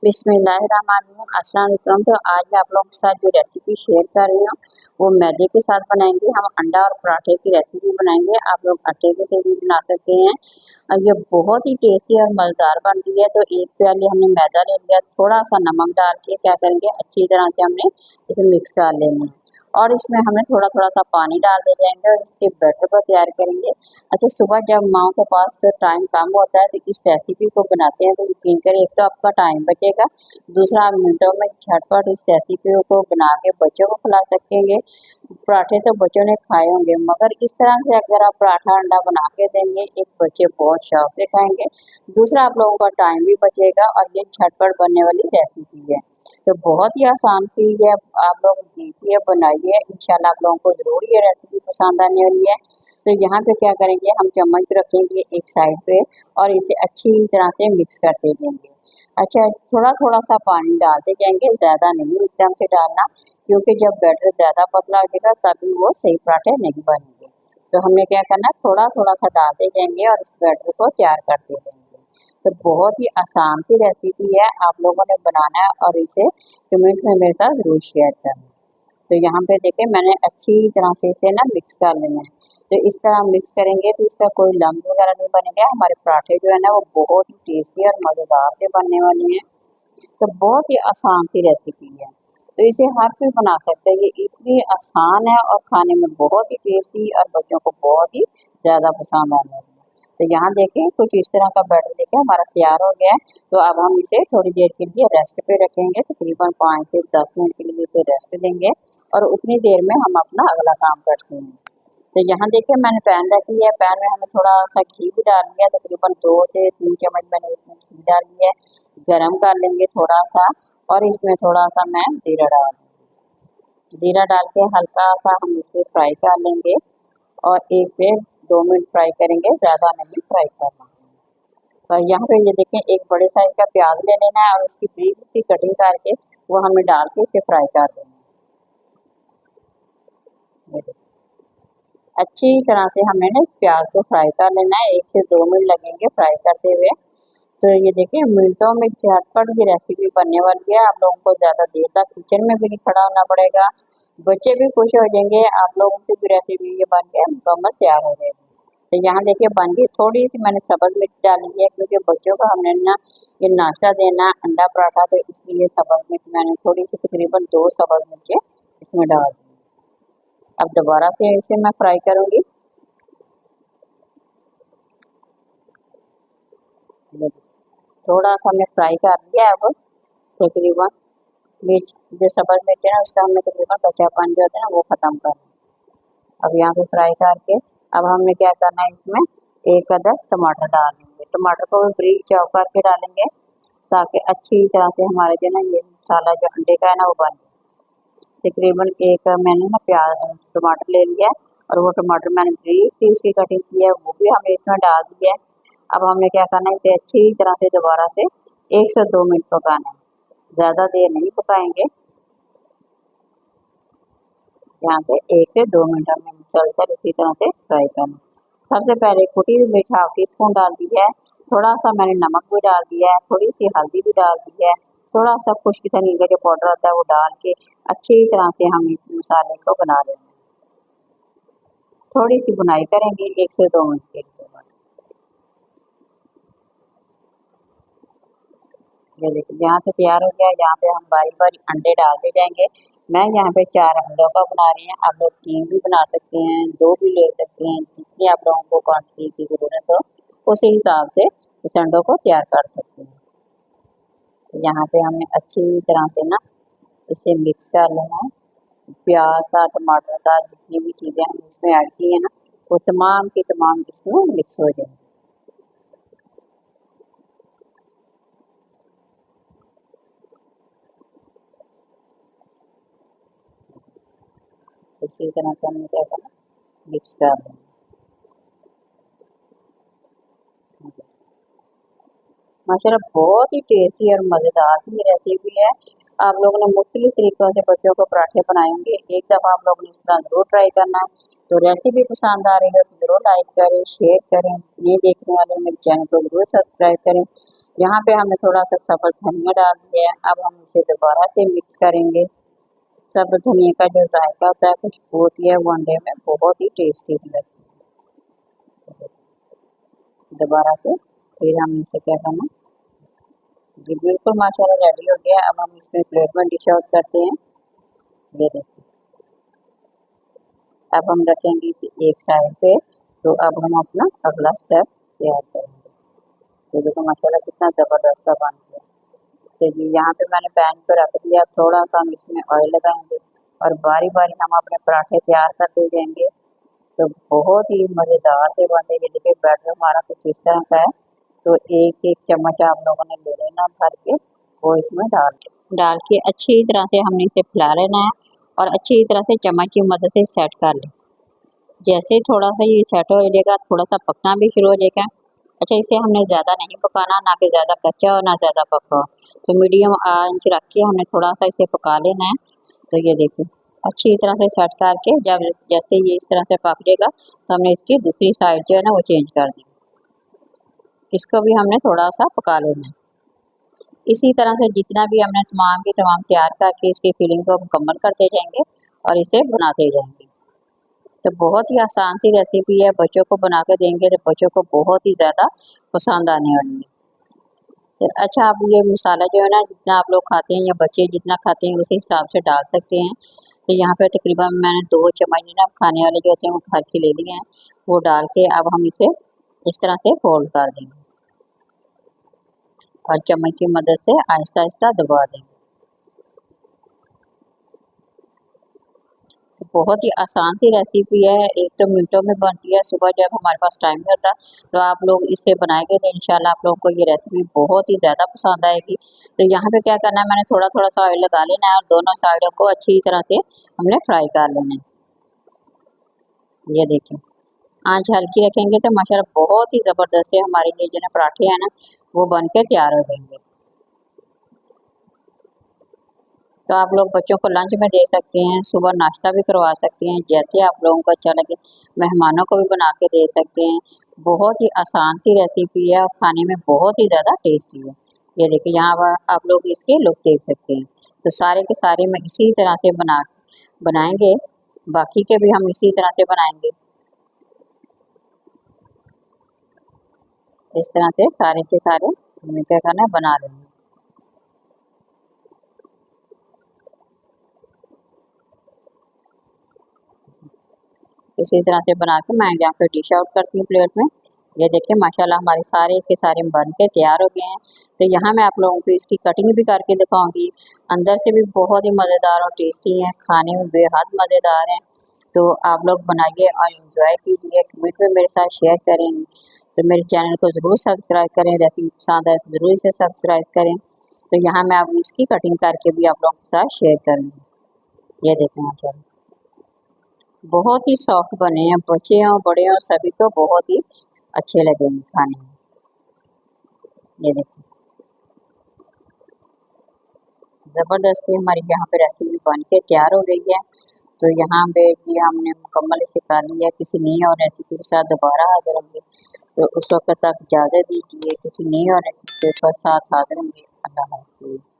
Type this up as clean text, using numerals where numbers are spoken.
बिस्मिल्लाहिर्रहमानिर्रहीम। अस्सलाम वालेकुम। तो आज मैं आप लोगों के साथ जो रेसिपी शेयर कर रही हूँ वो मैदे के साथ बनाएंगे। हम अंडा और पराठे की रेसिपी बनाएंगे। आप लोग आटे के से भी बना सकते हैं और ये बहुत ही टेस्टी और मज़ेदार बनती है। तो एक प्याली हमने मैदा ले लिया, थोड़ा सा नमक डाल के क्या करेंगे अच्छी तरह से हमने इसे मिक्स कर लेना है और इसमें हमें थोड़ा थोड़ा सा पानी डाल दे जाएंगे और इसके बैटर को तैयार करेंगे। अच्छा, सुबह जब माओ के पास टाइम कम होता है तो इस रेसिपी को बनाते हैं तो यकीन करें एक तो आपका टाइम बचेगा, दूसरा आप मिनटों में झटपट इस रेसिपी को बना के बच्चों को खिला सकेंगे। पराठे तो बच्चों ने खाए होंगे मगर इस तरह से अगर आप पराठा अंडा बना के देंगे एक बच्चे बहुत शौक से खाएंगे, दूसरा आप लोगों का टाइम भी बचेगा और ये झटपट बनने वाली रेसिपी है। तो बहुत ही आसान चीज़ है, आप लोग देखिए बनाइए, इंशाल्लाह आप लोगों को ज़रूर ये रेसिपी पसंद आने वाली है। तो यहाँ पे क्या करेंगे, हम चम्मच रखेंगे एक साइड पे और इसे अच्छी तरह से मिक्स करते जाएंगे। अच्छा, थोड़ा थोड़ा सा पानी डालते जाएंगे, ज़्यादा नहीं एकदम से डालना, क्योंकि जब बैटर ज़्यादा पतला हो जाएगा तभी वो सही पराठे नहीं बनेंगे। तो हमने क्या करना, थोड़ा थोड़ा सा डालते जाएंगे और इस बैटर को तैयार करते जाएंगे। तो बहुत ही आसान सी रेसिपी है, आप लोगों ने बनाना है और इसे कमेंट में मेरे साथ ज़रूर शेयर करना। तो यहाँ पे देखिए मैंने अच्छी तरह से इसे ना मिक्स कर लेना है। तो इस तरह मिक्स करेंगे तो इसका कोई लम्ब वगैरह नहीं बनेगा। हमारे पराठे जो है ना वो बहुत ही टेस्टी और मज़ेदार से बनने वाले हैं। तो बहुत ही आसान सी रेसिपी है, तो इसे हर कोई बना सकता है। ये इतनी आसान है और खाने में बहुत ही टेस्टी और बच्चों को बहुत ही ज़्यादा पसंद आने वाली है। तो यहाँ देखें कुछ इस तरह का बैटर देखें हमारा तैयार हो गया है। तो अब हम इसे थोड़ी देर के लिए रेस्ट पे रखेंगे, तकरीबन 5 से 10 मिनट के लिए इसे रेस्ट देंगे और उतनी देर में हम अपना अगला काम करते हैं। तो यहाँ देखिए मैंने पैन रख लिया है, पैन में हमें थोड़ा सा घी भी डाल लिया, तकरीबन 2 से 3 चम्मच मैंने इसमें घी डाल लिया है। गरम कर लेंगे थोड़ा सा और इसमें थोड़ा सा मैं जीरा डाल, जीरा डाल के हल्का सा हम इसे फ्राई कर लेंगे और 1 से 2 मिनट फ्राई करेंगे, ज़्यादा नहीं फ्राई करना। और यहाँ पे ये देखें एक बड़े साइज़ का प्याज ले लेना है और उसकी बारीक सी कटिंग करके वो हमें डाल के इसे फ्राई कर देना है। अच्छी तरह से हमने ना इस प्याज को फ्राई कर लेना है, 1 से 2 मिनट लगेंगे फ्राई करते हुए। तो ये देखिए मिनटों में झटपट की रेसिपी बनने वाली है, आप लोगों को ज़्यादा देर तक किचन में भी नहीं खड़ा होना पड़ेगा, बच्चे भी खुश हो जाएंगे, आप लोगों की भी रेसिपी ये बन के मुकम्मल तैयार हो जाएगी। तो यहाँ देखिए बन गई, थोड़ी सी मैंने सब्ज़ मिर्च डाली है क्योंकि बच्चों को हमने ना ये नाश्ता देना है अंडा पराठा, तो इसलिए सब्ज़ मिर्च मैंने थोड़ी सी तकरीबन 2 सब्ज़ मिर्चें इसमें डाल दी। अब दोबारा से इसे मैं फ्राई करूँगी। थोड़ा सा हमने फ्राई कर लिया है, अब तकरीबन मिर्च जो सब्ज़ मिर्च है ना उसका हमने तकरीबन कच्चापन जो होता है ना वो ख़त्म करना। अब यहाँ पे फ्राई करके अब हमने क्या करना है, इसमें 1 अदद टमाटर डाल देंगे, टमाटर को भी बारीक चॉप करके डालेंगे ताकि अच्छी तरह से हमारे जो ना ये मसाला जो अंडे का है ना वो बन जाए। तकरीबन एक मैंने ना प्याज टमाटर ले लिया है और वो टमाटर मैंने बारीक सी उसकी कटिंग की है वो भी हमने इसमें डाल दिया है। अब हमने क्या करना है, इसे अच्छी तरह से दोबारा से 1 से 2 मिनट पकाना है, ज़्यादा देर नहीं पकाएंगे। यहाँ से 1 से 2 मिनट हमने मुसलसल इसी तरह से फ्राई करना। सबसे पहले कुटी हुई मिर्च हाफ टी स्पून डाल दी है, थोड़ा सा मैंने नमक भी डाल दिया है, थोड़ी सी हल्दी भी डाल दी है, थोड़ा सा खुश्क धनिया का जो पाउडर होता है वो डाल के अच्छी तरह से हम इस मसाले को बना लेंगे। थोड़ी सी बुनाई करेंगे 1 से 2 मिनट के लिए बस। ये देखिए यहाँ से तैयार हो गया। यहाँ पे हम बारी बारी अंडे डालते जाएंगे। मैं यहाँ पे 4 अंडों का बना रही हूँ, आप लोग 3 भी बना सकते हैं, 2 भी ले सकते हैं, जितनी आप लोगों को क्वांटिटी की ज़रूरत हो उसी हिसाब से इस अंडों को तैयार कर सकते हैं। तो यहाँ पे हमने अच्छी तरह से ना इसे मिक्स कर लेना है। प्याज था, टमाटर था, जितनी भी चीज़ें हमने इसमें ऐड की है ना वो तमाम की तमाम इसमें मिक्स हो जाएंगी। इसी तरह से हमने क्या करना, मिक्स कर लेना। माशाल्लाह बहुत ही टेस्टी और मज़ेदार सी रेसिपी है। आप लोगों ने मुख्तलिफ तरीक़ों से बच्चों को पराठे बनाएंगे, एक दफ़ा आप लोगों ने इस तरह ज़रूर ट्राई करना है। तो रेसिपी पसंद आ रही है तो ज़रूर लाइक करें, शेयर करें, नए देखने वाले मेरे चैनल को ज़रूर सब्सक्राइब करें। यहाँ पे हमने थोड़ा सा सब्ज़ धनिया डाल दिया है। अब हम इसे दोबारा से मिक्स करेंगे। सब्ज़ धनिया का जो जायका होता है, खुशबू होती है, वो अंडे में बहुत ही टेस्टी लगती है। दोबारा से फिर हम इसे क्या करना, जी बिल्कुल माशाल्लाह रेडी हो गया। अब हम इसमें प्लेट में डिश आउट करते हैं। ये देखिए, अब हम रखेंगे इसे एक साइड पे। तो अब हम अपना अगला स्टेप तैयार करेंगे। ये देखो माशाल्लाह कितना ज़बरदस्त बन गया। तो जी यहाँ पे मैंने पैन पे रख दिया, थोड़ा सा हम इसमें ऑयल लगाएंगे और बारी बारी हम अपने पराठे तैयार करते जाएंगे। तो बहुत ही मज़ेदार से बनेंगे। देखिए बैटर हमारा कुछ इस तरह का है। तो एक एक चम्मच आप लोगों ने ले लेना भर के, वो इसमें डाल के अच्छी तरह से हमने इसे फैला लेना है और अच्छी तरह से चम्मच की मदद से सेट कर लें। जैसे ही थोड़ा सा ये सेट हो जाएगा, थोड़ा सा पकना भी शुरू हो जाएगा। अच्छा, इसे हमने ज़्यादा नहीं पकाना, ना कि ज़्यादा कच्चा और ना ज़्यादा पका हो। तो मीडियम आंच रख के हमने थोड़ा सा इसे पका लेना है। तो ये देखिए अच्छी तरह से सेट करके जब जैसे ये इस तरह से पक जाएगा, तो हमने इसकी दूसरी साइड जो है ना वो चेंज कर दी। इसको भी हमने थोड़ा सा पका लेना है। इसी तरह से जितना भी हमने तमाम के तमाम तैयार करके इसकी फिलिंग को मुकम्मल करते जाएंगे और इसे बनाते जाएंगे। तो बहुत ही आसान सी रेसिपी है, बच्चों को बना के देंगे तो बच्चों को बहुत ही ज़्यादा पसंद आने वाली है। तो अच्छा, आप ये मसाला जो है ना, जितना आप लोग खाते हैं या बच्चे जितना खाते हैं उसी हिसाब से डाल सकते हैं। तो यहाँ पे तकरीबन मैंने 2 चम्मच ना खाने वाले जो होते हैं वो घर के ले लिए हैं, वो डाल के अब हम इसे इस तरह से फोल्ड कर देंगे और चम्मच की मदद से आहिस्ता आहिस्ता दबा देंगे। तो बहुत ही आसान सी रेसिपी है, एक तो मिनटों में बनती है। सुबह जब हमारे पास टाइम नहीं होता तो आप लोग इसे बनाएंगे तो इंशाल्लाह आप लोगों को ये रेसिपी बहुत ही ज़्यादा पसंद आएगी। तो यहाँ पे क्या करना है, मैंने थोड़ा थोड़ा सा ऑयल लगा लेना है और दोनों साइडों को अच्छी तरह से हमने फ्राई कर लेना है। ये देखिए, आँच हल्की रखेंगे तो माशाल्लाह बहुत ही ज़बरदस्त से हमारे ये जो ना पराठे हैं ना, वो बन के तैयार हो जाएंगे। तो आप लोग बच्चों को लंच में दे सकते हैं, सुबह नाश्ता भी करवा सकते हैं, जैसे आप लोगों को अच्छा लगे। मेहमानों को भी बना के दे सकते हैं। बहुत ही आसान सी रेसिपी है और खाने में बहुत ही ज़्यादा टेस्टी है। ये देखिए यहाँ पर आप लोग इसके लुक देख सकते हैं। तो सारे के सारे मैं इसी तरह से बनाएंगे, बाकी के भी हम इसी तरह से बनाएंगे। इस तरह से सारे के सारे हमने क्या करना है, बना लेंगे। इसी तरह से बना के मैं यहाँ पे डिश आउट करती हूँ प्लेट में। ये देखिए माशाल्लाह हमारे सारे के सारे बन के तैयार हो गए हैं। तो यहाँ मैं आप लोगों को इसकी कटिंग भी करके दिखाऊंगी। अंदर से भी बहुत ही मज़ेदार और टेस्टी हैं, खाने में बेहद मज़ेदार हैं। तो आप लोग बनाइए और इंजॉय कीजिए, कमेंट में मेरे साथ शेयर करें। तो मेरे चैनल को ज़रूर सब्सक्राइब करें, रेसिपी पसंद आए तो ज़रूर इसे सब्सक्राइब करें। तो यहाँ मैं अब इसकी कटिंग करके भी आप लोगों के साथ शेयर करूँगी। ये देखें माशाल्लाह बहुत ही सॉफ्ट बने हैं, बच्चे हों बड़े हों सभी को बहुत ही अच्छे लगेंगे खाने में। ये देखिए ज़बरदस्ती हमारी यहाँ पे रेसिपी बन के तैयार हो गई है। तो यहाँ पे ये हमने मुकम्मल इसे कर लिया। किसी नई और रेसिपी के साथ दोबारा हाजिर होंगे, तो उस वक्त तक इजाज़त दीजिए। किसी नई और रेसिपी के साथ हाजिर होंगे। अल्लाह हाफ़िज़।